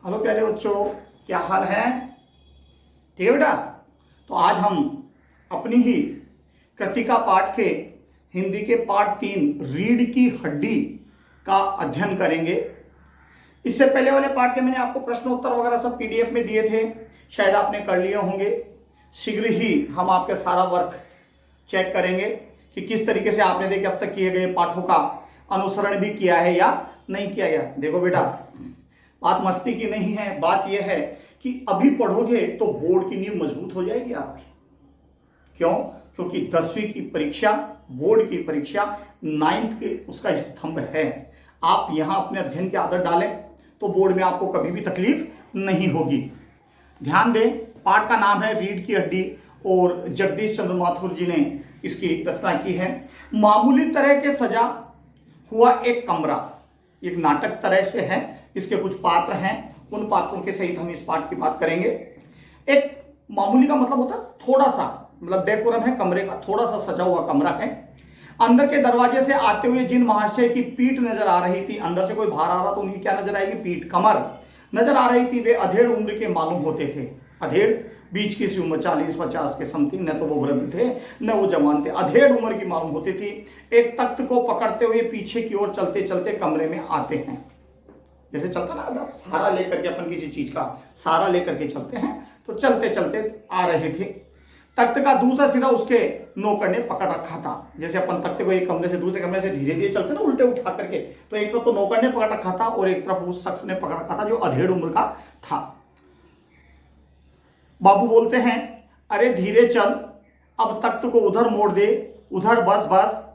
Hello प्यारे बच्चों, क्या हाल है? ठीक है बेटा। तो आज हम अपनी ही कृतिका पाठ के हिंदी के पाठ 3 रीढ़ की हड्डी का अध्ययन करेंगे। इससे पहले वाले पाठ के मैंने आपको प्रश्न उत्तर वगैरह सब पीडीएफ में दिए थे, शायद आपने कर लिए होंगे। शीघ्र ही हम आपके सारा वर्क चेक करेंगे कि किस तरीके से आपने देखे अब तक किए गए पाठों का अनुसरण भी किया है या नहीं किया गया। देखो बेटा, बात मस्ती की नहीं है, बात यह है कि अभी पढ़ोगे तो बोर्ड की नींव मजबूत हो जाएगी आपकी। क्यों? क्योंकि 10वीं की परीक्षा, बोर्ड की परीक्षा 9th के उसका स्तंभ है। आप यहां अपने अध्ययन की आदत डालें तो बोर्ड में आपको कभी भी तकलीफ नहीं होगी। ध्यान दें, पाठ का नाम है रीढ़ की हड्डी और जगदीश चंद्र माथुर जी ने इसकी रचना की है। मामूली तरह के सजा हुआ एक कमरा, एक नाटक तरह से है। इसके कुछ पात्र हैं, उन पात्रों के सहित हम इस पाठ की बात करेंगे। एक मामूली का मतलब होता है थोड़ा सा, मतलब डेकोरम है कमरे का, थोड़ा सा सजा हुआ कमरा है। अंदर के दरवाजे से आते हुए जिन महाशय की पीठ नजर आ रही थी, अंदर से कोई बाहर आ रहा तो उनकी क्या नजर आएगी? पीठ, कमर नजर आ रही थी। वे अधेड़ उम्र के मालूम होते थे। अधेड़ बीच की सी उम्र, 40-50 के समथिंग, न तो वो वृद्ध थे न वो जवान थे, अधेड़ उम्र की मालूम होती थी। एक तख्त को पकड़ते हुए पीछे की ओर चलते चलते कमरे में आते हैं। जैसे चलता ना अगर सहारा लेकर के, अपन किसी चीज का सहारा लेकर के चलते हैं, तो चलते चलते आ रहे थे। तख्त का दूसरा सिरा उसके नौकर ने पकड़ रखा था। जैसे अपन तख्ते को एक कमरे से दूसरे कमरे से धीरे धीरे चलते ना उल्टे उठा करके, तो एक तरफ तो नौकर ने पकड़ रखा था और एक तरफ उस शख्स ने पकड़ रखा था जो अधेड़ उम्र का था। बाबू बोलते हैं, अरे धीरे चल, अब तख्त को उधर मोड़ दे, उधर बस बस।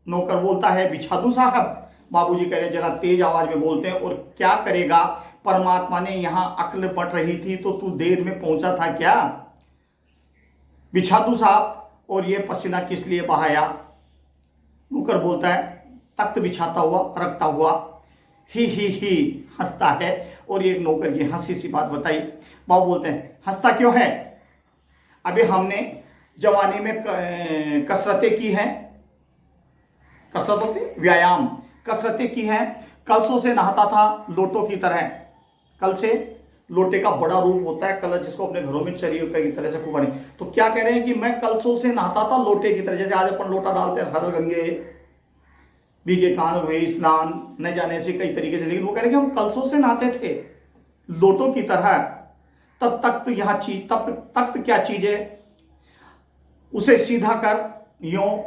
नौकर बोलता है, बिछा दूं साहब? बाबूजी कह रहे जरा तेज आवाज में बोलते हैं, और क्या करेगा, परमात्मा ने यहां अक्ल बट रही थी तो तू देर में पहुंचा था क्या? बिछा दूं साहब? और ये पसीना किस लिए बहाया? नौकर बोलता है, तख्त बिछाता हुआ रखता हुआ ही हंसता है। और ये नौकर की हंसी सी बात बताई। बाबू बोलते हैं, हंसता क्यों है? अभी हमने जवानी में कसरतें की हैं। कसरत होती व्यायाम, कसरतें की हैं। कलशों से नहाता था लोटों की तरह। कल से लोटे का बड़ा रूप होता है कलश, जिसको अपने घरों में चरी की तरह से कुबानी। तो क्या कह रहे हैं कि मैं कलशों से नहाता था लोटे की तरह। जैसे आज अपन लोटा डालते हैं, हर गंगे भीगे कान हुए स्नान, न जाने से कई तरीके से, लेकिन वो कह रहे हैं कि हम कलशों से नहाते थे लोटों की तरह। तब तख्त यहां चीज, तब तख्त क्या चीज है? उसे सीधा कर, यूं,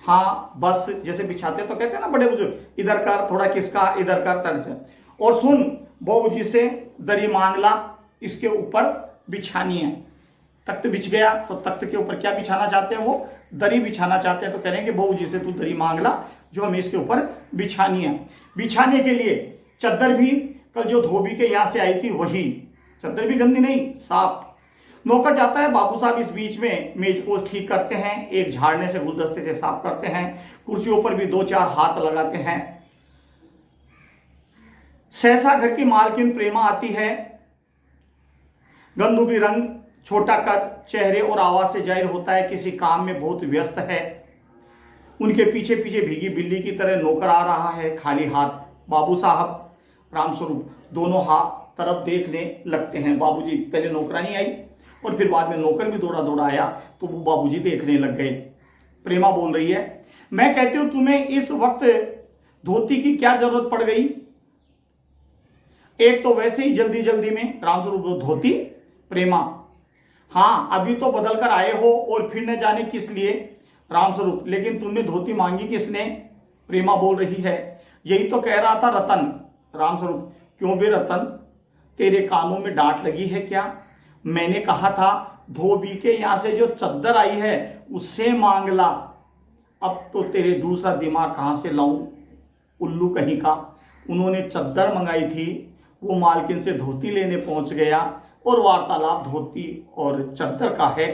हाँ बस, जैसे बिछाते तो कहते हैं ना बड़े बुजुर्ग, इधर कर, थोड़ा किसका, इधर कर, तरह से। और सुन, बहू जी से दरी मांग ला, इसके ऊपर बिछानी है। तख्त बिछ गया तो तख्त के ऊपर क्या बिछाना चाहते हैं? वो दरी बिछाना चाहते हैं। तो कह रहे हैं कि बहू जी से तू दरी मांग ला जो हमें इसके ऊपर बिछानी है। बिछाने के लिए चद्दर भी कल जो धोबी के यहां से आई थी वही, चद्दर भी गंदी नहीं, साफ। नौकर जाता है, बाबू साहब इस बीच में मेज पोस्ट ठीक करते हैं, एक झाड़ने से गुलदस्ते से साफ करते हैं, कुर्सियों पर भी 2-4 हाथ लगाते हैं। सहसा घर की मालकिन प्रेमा आती है। गंदूबी रंग, छोटा कद, चेहरे और आवाज से जाहिर होता है किसी काम में बहुत व्यस्त है। उनके पीछे पीछे भीगी बिल्ली की तरह नौकर आ रहा है, खाली हाथ। बाबू साहब रामस्वरूप दोनों हाथ तरफ देखने लगते हैं। बाबूजी, पहले नौकरानी आई और फिर बाद में नौकर भी दौड़ा दौड़ा आया, तो वो बाबूजी देखने लग गए। प्रेमा बोल रही है, मैं कहती हूं तुम्हें इस वक्त धोती की क्या जरूरत पड़ गई? एक तो वैसे ही जल्दी जल्दी में। रामस्वरूप, धोती? प्रेमा, हाँ अभी तो बदल कर आए हो और फिर न जाने किस लिए। रामस्वरूप, लेकिन तुमने धोती मांगी किसने? प्रेमा बोल रही है, यही तो कह रहा था रतन। रामस्वरूप, क्यों बे रतन, तेरे कानों में डांट लगी है क्या? मैंने कहा था धोबी के यहां से जो चद्दर आई है उससे मांग ला। अब तो तेरे दूसरा दिमाग कहां से लाऊं, उल्लू कहीं का। उन्होंने चद्दर मंगाई थी, वो मालकिन से धोती लेने पहुंच गया और वार्तालाप धोती और चद्दर का है।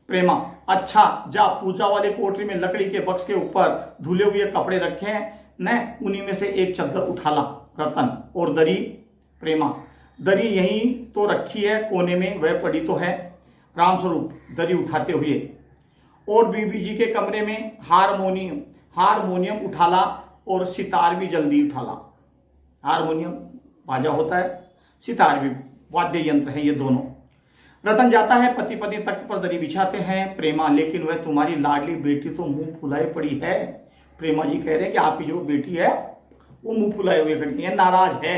प्रेमा, अच्छा जा, पूजा वाले कोठरी में लकड़ी के बक्स के ऊपर धुले हुए कपड़े रखे हैं न, उन्हीं में से एक चद्दर उठा ला। रतन, और दरी? प्रेमा, दरी यहीं तो रखी है कोने में, वह पड़ी तो है। रामस्वरूप दरी उठाते हुए, और बीबी जी के कमरे में हारमोनियम उठाला और सितार भी जल्दी उठाला। हारमोनियम बाजा होता है, सितार भी वाद्य यंत्र है ये दोनों। रतन जाता है, पति पत्नी तख्त पर दरी बिछाते हैं। प्रेमा, लेकिन वह तुम्हारी लाडली बेटी तो मुंह फुलाए पड़ी है। प्रेमा जी कह रहे हैं कि आपकी जो बेटी है वो मुंह फुलाए हुए खड़ी है, नाराज है।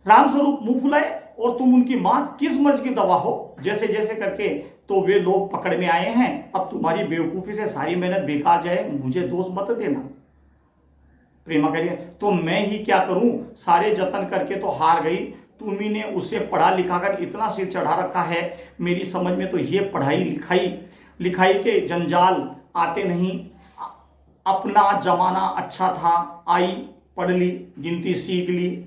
रामस्वरूप, मुंह फुलाए और तुम उनकी मां किस मर्ज की दवा हो, जैसे जैसे करके तो वे लोग पकड़ में आए हैं। अब तुम्हारी बेवकूफी से सारी मेहनत बेकार जाए, मुझे दोष मत देना। प्रेमा कह रही है तो मैं ही क्या करूं, सारे जतन करके तो हार गई। तुम्ही ने उसे पढ़ा लिखा कर इतना सिर चढ़ा रखा है, मेरी समझ में तो ये पढ़ाई लिखाई के जंजाल आते नहीं। अपना जमाना अच्छा था, आई पढ़ ली, गिनती सीख ली,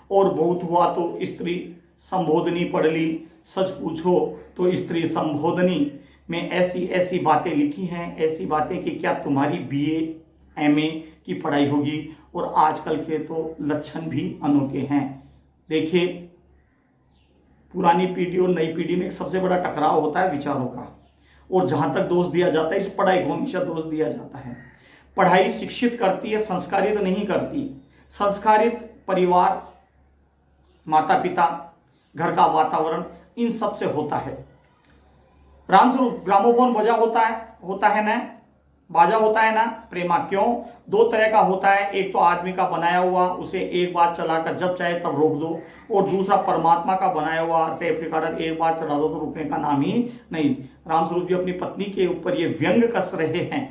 और बहुत हुआ तो स्त्री संबोधनी पढ़ ली। सच पूछो तो स्त्री संबोधनी में ऐसी ऐसी बातें लिखी हैं, ऐसी बातें कि क्या तुम्हारी BA MA की पढ़ाई होगी। और आजकल के तो लक्षण भी अनोखे हैं। देखिए, पुरानी पीढ़ी और नई पीढ़ी में एक सबसे बड़ा टकराव होता है विचारों का, और जहां तक दोष दिया जाता है, इस पढ़ाई को हमेशा दोष दिया जाता है। पढ़ाई शिक्षित करती है, संस्कारित नहीं करती। संस्कारित परिवार, माता पिता, घर का वातावरण, इन सब से होता है। रामस्वरूप, ग्रामोफोन बजा होता है ना, बाजा होता है ना। प्रेमा, क्यों? दो तरह का होता है, एक तो आदमी का बनाया हुआ, उसे एक बार चलाकर जब चाहे तब रोक दो, और दूसरा परमात्मा का बनाया हुआ टेप रिकॉर्डर, एक बार चला दो तो रुकने का नाम ही नहीं। रामस्वरूप जी अपनी पत्नी के ऊपर ये व्यंग कस रहे हैं।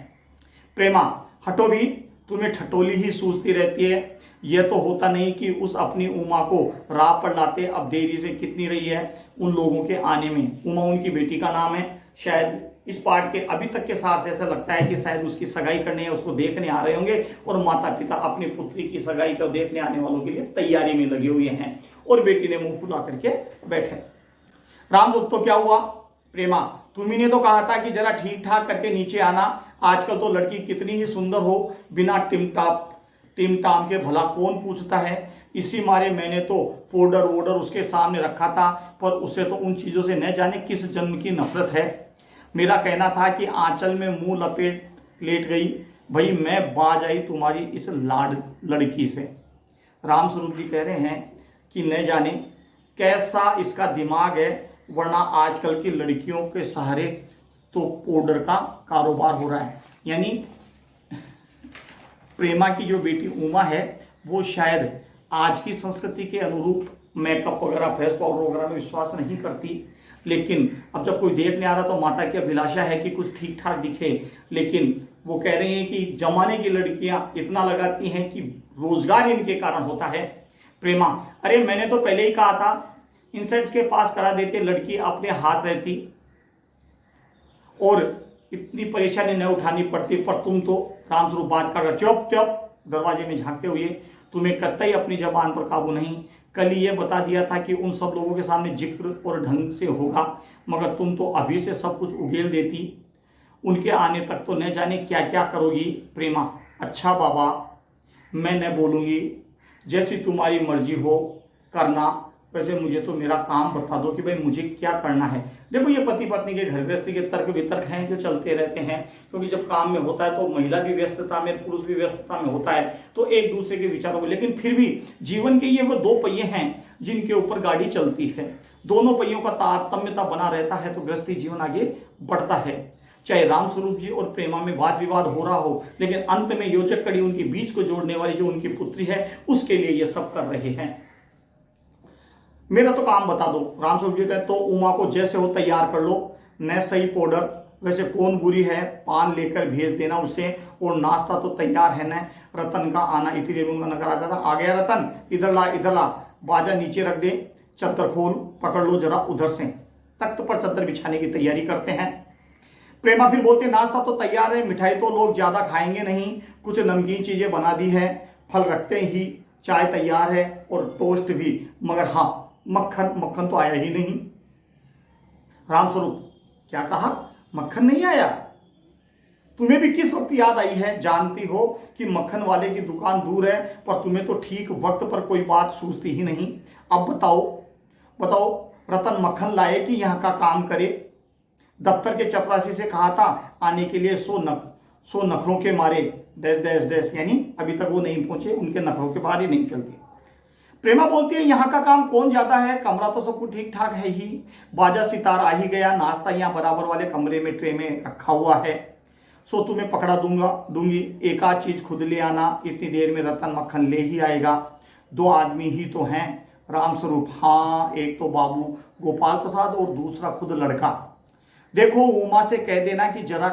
प्रेमा, हटो भी, तुम्हें ठटोली ही सूझती रहती है। यह तो होता नहीं कि उस अपनी उमा को राह पर लाते। अब देरी से कितनी रही है उन लोगों के आने में। उमा उनकी बेटी का नाम है। शायद इस पार्ट के अभी तक के सार से ऐसा लगता है कि शायद उसकी सगाई करने या उसको देखने आ रहे होंगे, और माता पिता अपनी पुत्री की सगाई को देखने आने वालों के लिए तैयारी में लगे हुए हैं, और बेटी ने मुंह फुला करके बैठे। रामस्वरूप, तो क्या हुआ? प्रेमा, तुम्ही ने तो कहा था कि जरा ठीक ठाक करके नीचे आना। आजकल तो लड़की कितनी ही सुंदर हो, बिना टिम टाम के भला कौन पूछता है। इसी मारे मैंने तो पाउडर वोडर उसके सामने रखा था, पर उसे तो उन चीजों से न जाने किस जन्म की नफरत है। मेरा कहना था कि आंचल में मुंह लपेट लेट गई। भाई मैं बाज आई तुम्हारी इस लड़की से। रामस्वरूप जी कह रहे हैं कि न जाने कैसा इसका दिमाग है, वरना आजकल की लड़कियों के सहारे तो पाउडर का कारोबार हो रहा है। यानी प्रेमा की जो बेटी उमा है वो शायद आज की संस्कृति के अनुरूप मेकअप वगैरह, फेस पाउडर वगैरह में विश्वास नहीं करती। लेकिन अब जब कोई देखने आ रहा तो माता की अभिलाषा है कि कुछ ठीक ठाक दिखे। लेकिन वो कह रहे हैं कि जमाने की लड़कियां इतना लगाती हैं कि रोजगार इनके कारण होता है। प्रेमा, अरे मैंने तो पहले ही कहा था इंसेट्स के पास करा देते, लड़की अपने हाथ रहती और इतनी परेशानी न उठानी पड़ती। पर तुम तो रामस्वरूप बात कर, चुप दरवाजे में झांकते हुए, तुम्हें कतई अपनी जबान पर काबू नहीं। कल ही ये बता दिया था कि उन सब लोगों के सामने जिक्र और ढंग से होगा, मगर तुम तो अभी से सब कुछ उगेल देती। उनके आने तक तो न जाने क्या क्या करोगी। प्रेमा, अच्छा बाबा, मैं न बोलूँगी, जैसी तुम्हारी मर्जी हो करना। वैसे मुझे तो मेरा काम बता दो कि भाई मुझे क्या करना है। देखो, ये पति पत्नी के घर गृहस्थी के तर्क वितर्क हैं जो चलते रहते हैं, क्योंकि जब काम में होता है तो महिला भी व्यस्तता में, पुरुष भी व्यस्तता में होता है, तो एक दूसरे के विचारों में। लेकिन फिर भी जीवन के ये वो दो पहिए हैं जिनके ऊपर गाड़ी चलती है। दोनों पहियों का तारतम्यता बना रहता है तो गृहस्थी जीवन आगे बढ़ता है। चाहे रामस्वरूप जी और प्रेमा में वाद विवाद हो रहा हो, लेकिन अंत में योजक कड़ी उनके बीच को जोड़ने वाली जो उनकी पुत्री है, उसके लिए ये सब कर रहे हैं। मेरा तो काम बता दो। रामस्वरूप जी कहते तो उमा को जैसे हो तैयार कर लो, न सही पाउडर, वैसे कौन बुरी है, पान लेकर भेज देना उसे, और नाश्ता तो तैयार है न। रतन का आना इतनी देर उनका नगर आता था। आ गया रतन, इधर ला, बाजा नीचे रख दे, चद्दर खोल, पकड़ लो जरा उधर से। तख्त पर चद्दर बिछाने की तैयारी करते हैं। प्रेमा फिर बोलते नाश्ता तो तैयार है, मिठाई तो लोग ज्यादा खाएंगे नहीं, कुछ नमकीन चीजें बना दी है, फल रखते ही चाय तैयार है और टोस्ट भी, मगर हाँ मक्खन तो आया ही नहीं। रामस्वरूप, क्या कहा? मक्खन नहीं आया? तुम्हें भी किस वक्त याद आई है? जानती हो कि मक्खन वाले की दुकान दूर है, पर तुम्हें तो ठीक वक्त पर कोई बात सूझती ही नहीं। अब बताओ रतन मक्खन लाए कि यहाँ का काम करे? दफ्तर के चपरासी से कहा था आने के लिए, 100 नखरों के मारे डैश डैश डैश, यानी अभी तक वो नहीं पहुंचे, उनके नखरों के बाहर ही नहीं चलती। प्रेमा बोलती है यहाँ का काम कौन ज्यादा है, कमरा तो सब कुछ ठीक ठाक है ही, बाजा सितार आ ही गया, नाश्ता यहाँ बराबर वाले कमरे में ट्रे में रखा हुआ है, सो तुम्हें पकड़ा दूंगी, एक आध चीज खुद ले आना, इतनी देर में रतन मक्खन ले ही आएगा, 2 आदमी ही तो हैं रामस्वरूप, हाँ एक तो बाबू गोपाल प्रसाद और दूसरा खुद लड़का, देखो उमा से कह देना कि जरा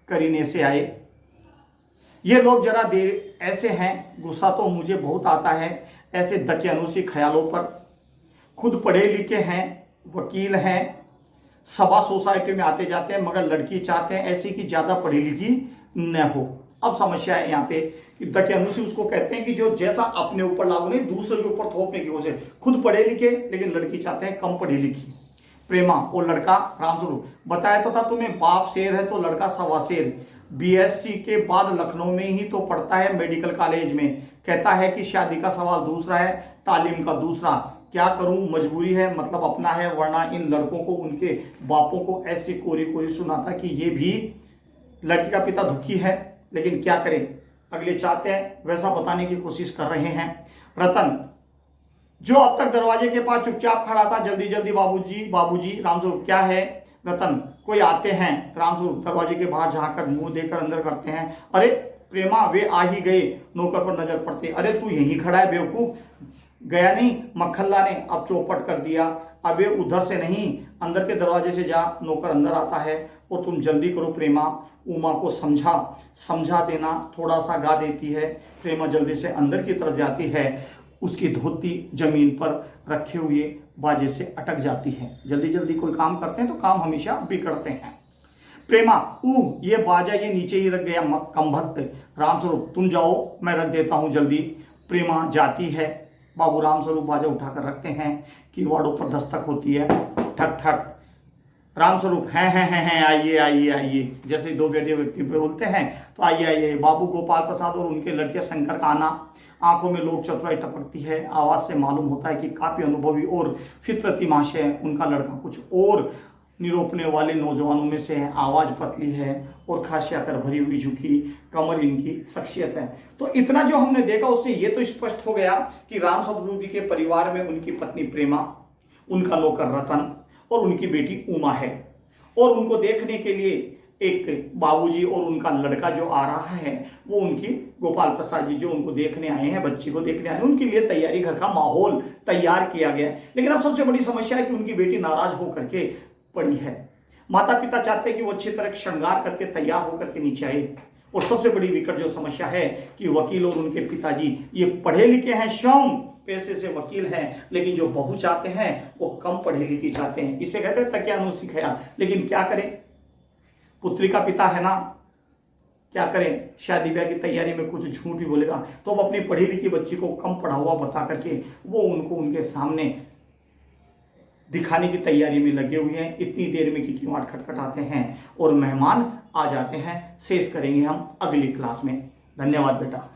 करीने से आए, ये लोग जरा देर ऐसे हैं, गुस्सा तो मुझे बहुत आता है ऐसे दकियानुसी ख्यालों पर, खुद पढ़े लिखे हैं, वकील हैं, सभा सोसाइटी में आते जाते हैं, मगर लड़की चाहते हैं ऐसी कि ज्यादा पढ़ी लिखी न हो। अब समस्या है यहाँ पे कि दकियानुसी उसको कहते हैं कि जो जैसा अपने ऊपर लागू नहीं दूसरे के ऊपर थोपने की वजह से, खुद पढ़े लिखे लेकिन लड़की चाहते हैं कम पढ़ी लिखी। प्रेमा और लड़का रामस्वरूप, बताया तो था तुम्हें, बाप शेर है तो लड़का सवा शेर, बीएससी के बाद लखनऊ में ही तो पढ़ता है मेडिकल कॉलेज में, कहता है कि शादी का सवाल दूसरा है, तालीम का दूसरा, क्या करूं मजबूरी है, मतलब अपना है, वरना इन लड़कों को उनके बापों को ऐसी कोरी कोरी सुनाता कि ये भी लड़की का पिता दुखी है, लेकिन क्या करें, अगले चाहते हैं वैसा बताने की कोशिश कर रहे हैं। रतन जो अब तक दरवाजे के पास चुपचाप खड़ा था, जल्दी जल्दी बाबूजी बाबूजी, रामस्वरूप क्या है, रतन कोई आते हैं, रामस्वरूप दरवाजे के बाहर झांककर मुंह देकर अंदर करते हैं, अरे प्रेमा वे आ ही गए, नौकर पर नजर पड़ते, अरे तू यहीं खड़ा है बेवकूफ, गया नहीं मक्खल्ला ने अब चौपट कर दिया, अबे उधर से नहीं अंदर के दरवाजे से जा, नौकर अंदर आता है, और तुम जल्दी करो प्रेमा, उमा को समझा देना, थोड़ा सा गा देती है। प्रेमा जल्दी से अंदर की तरफ जाती है, उसकी धोती जमीन पर रखे हुए बाजे से अटक जाती है। जल्दी जल्दी कोई काम करते हैं तो काम हमेशा बिगड़ते हैं। प्रेमा ये बाजा ये नीचे ही रख गया कमभक्त, रामस्वरूप तुम जाओ मैं रख देता हूं जल्दी। प्रेमा जाती है, बाबू रामस्वरूप बाजा उठाकर रखते हैं, कीवाड़ों पर दस्तक होती है, ठक ठक, रामस्वरूप हैं आइए आइए आइए, जैसे 2 बेटे व्यक्ति पे बोलते हैं तो आइए आइए। बाबू गोपाल प्रसाद और उनके लड़के शंकर का आना, आंखों में लोग चतुराई टपकती है, आवाज से मालूम होता है कि काफी अनुभवी और फितरती माशे है, उनका लड़का कुछ और निरोपने वाले नौजवानों में से है, आवाज पतली है और खासिया कर भरी हुई झुकी कमर इनकी शख्सियत है। तो इतना जो हमने देखा उससे ये तो स्पष्ट हो गया कि रामस्वरूप जी के परिवार में उनकी पत्नी प्रेमा, उनका नौकर रतन और उनकी बेटी उमा है, और उनको देखने के लिए एक बाबूजी और उनका लड़का जो आ रहा है वो उनकी गोपाल प्रसाद जी जो उनको देखने आए हैं, बच्ची को देखने आए हैं, उनके लिए तैयारी, घर का माहौल तैयार किया गया है। लेकिन अब सबसे बड़ी समस्या है कि उनकी बेटी नाराज होकर के पड़ी है, माता पिता चाहते हैं कि वो अच्छी तरह श्रृंगार करके तैयार होकर के नीचे आए, और सबसे बड़ी विकट जो समस्या है कि वकील और उनके पिताजी ये पढ़े लिखे हैं, स्वयं पैसे से वकील हैं, लेकिन जो बहू चाहते हैं वो कम पढ़ी लिखी चाहते हैं, इसे कहते हैं तकियानुसी ख्याल। लेकिन क्या करें, पुत्री का पिता है ना, क्या करें, शादी ब्याह की तैयारी में कुछ झूठ भी बोलेगा तो अब अपनी पढ़ी लिखी बच्ची को कम पढ़ा हुआ बता करके वो उनको उनके सामने दिखाने की तैयारी में लगे हुए हैं। इतनी देर में कि किवाड़ खटखटाते हैं और मेहमान आ जाते हैं। शेष करेंगे हम अगली क्लास में। धन्यवाद बेटा।